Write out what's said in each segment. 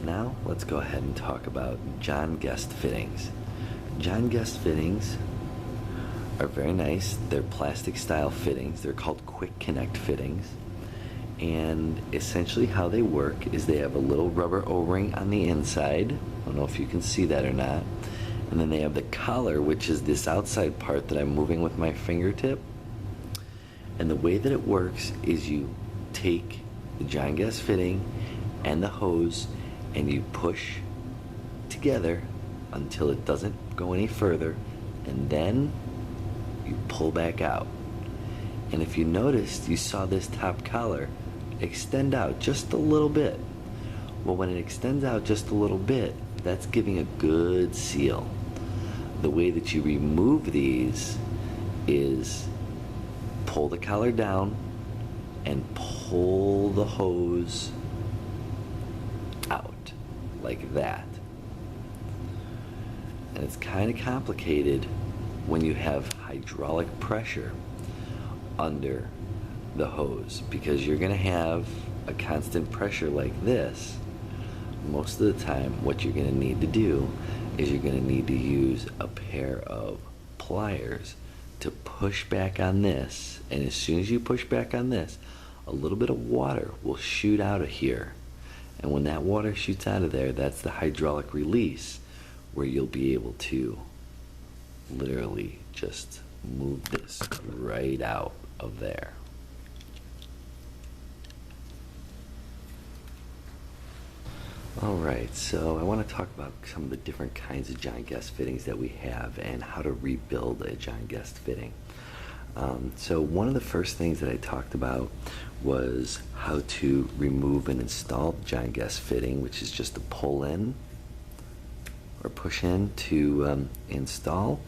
Now let's go ahead and talk about John Guest fittings. John Guest fittings are very nice. They're plastic style fittings. They're called quick connect fittings. And essentially how they work is they have a little rubber O-ring on the inside. I don't know if you can see that or not. And then they have the collar, which is this outside part that I'm moving with my fingertip. And the way that it works is you take the John Guest fitting and the hose and you push together until it doesn't go any further, and then you pull back out. And if you noticed, you saw this top collar extend out just a little bit. Well, when it extends out just a little bit, that's giving a good seal. The way that you remove these is pull the collar down and pull the hose out like that. And it's kind of complicated when you have hydraulic pressure under the hose, because you're going to have a constant pressure like this. Most of the time what you're going to need to do is you're going to need to use a pair of pliers to push back on this, and as soon as you push back on this, a little bit of water will shoot out of here. And when that water shoots out of there, that's the hydraulic release, where you'll be able to literally just move this right out of there. Alright, so I want to talk about some of the different kinds of John Guest fittings that we have and how to rebuild a John Guest fitting. So one of the first things that I talked about was how to remove and install the John Guest fitting, which is just to pull in or push in to install,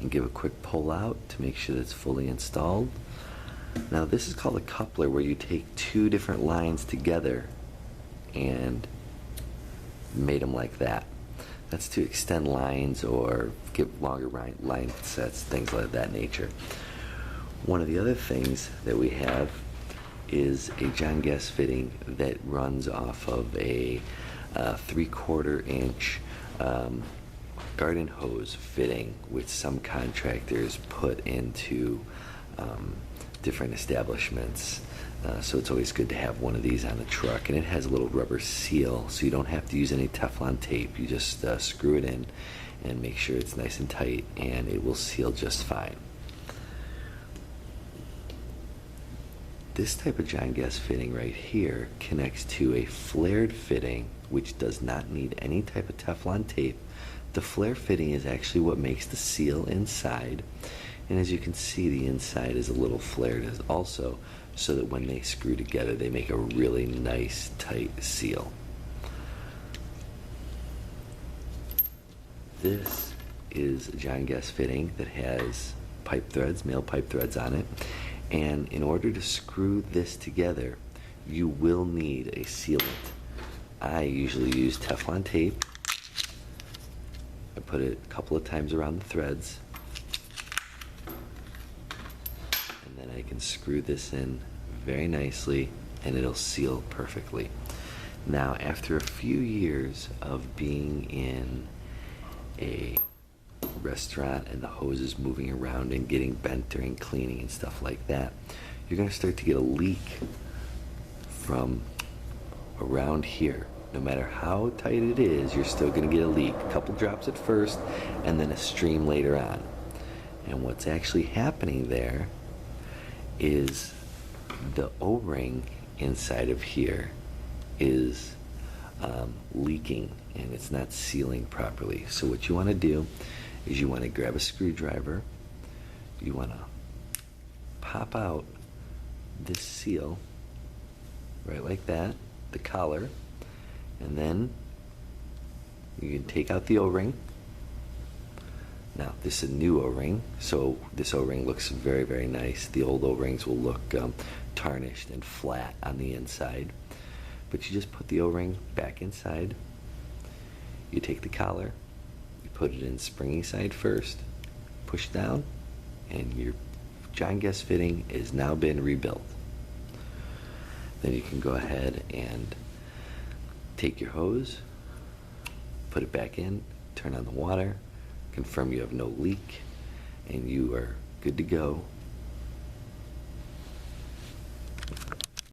and give a quick pull out to make sure that it's fully installed. Now this is called a coupler, where you take two different lines together and made them like that. That's to extend lines or give longer line sets, things like that nature. One of the other things that we have is a John Guest fitting that runs off of a 3/4 inch garden hose fitting, which some contractors put into different establishments. So it's always good to have one of these on the truck, and it has a little rubber seal, so you don't have to use any Teflon tape. You just screw it in and make sure it's nice and tight, and it will seal just fine. This type of John Guest fitting right here connects to a flared fitting, which does not need any type of Teflon tape. The flare fitting is actually what makes the seal inside, and as you can see, the inside is a little flared as also, so that when they screw together, they make a really nice tight seal. This is a John Guest fitting that has pipe threads, male pipe threads on it, and in order to screw this together, you will need a sealant. I usually use Teflon tape. I put it a couple of times around the threads, and then I can screw this in very nicely and it'll seal perfectly. Now, after a few years of being in a restaurant and the hose is moving around and getting bent during cleaning and stuff like that, you're going to start to get a leak from around here. No matter how tight it is, you're still going to get a leak. A couple drops at first and then a stream later on. And what's actually happening there is the O-ring inside of here is leaking, and it's not sealing properly. So what you want to do is you want to grab a screwdriver, you want to pop out this seal right like that, the collar, and then you can take out the O-ring. Now this is a new O-ring, so this O-ring looks very, very nice. The old O-rings will look tarnished and flat on the inside, but you just put the O-ring back inside, you take the collar, you put it in springy side first, push down, and your John Guest fitting has now been rebuilt. Then you can go ahead and take your hose, put it back in, turn on the water, confirm you have no leak, and you are good to go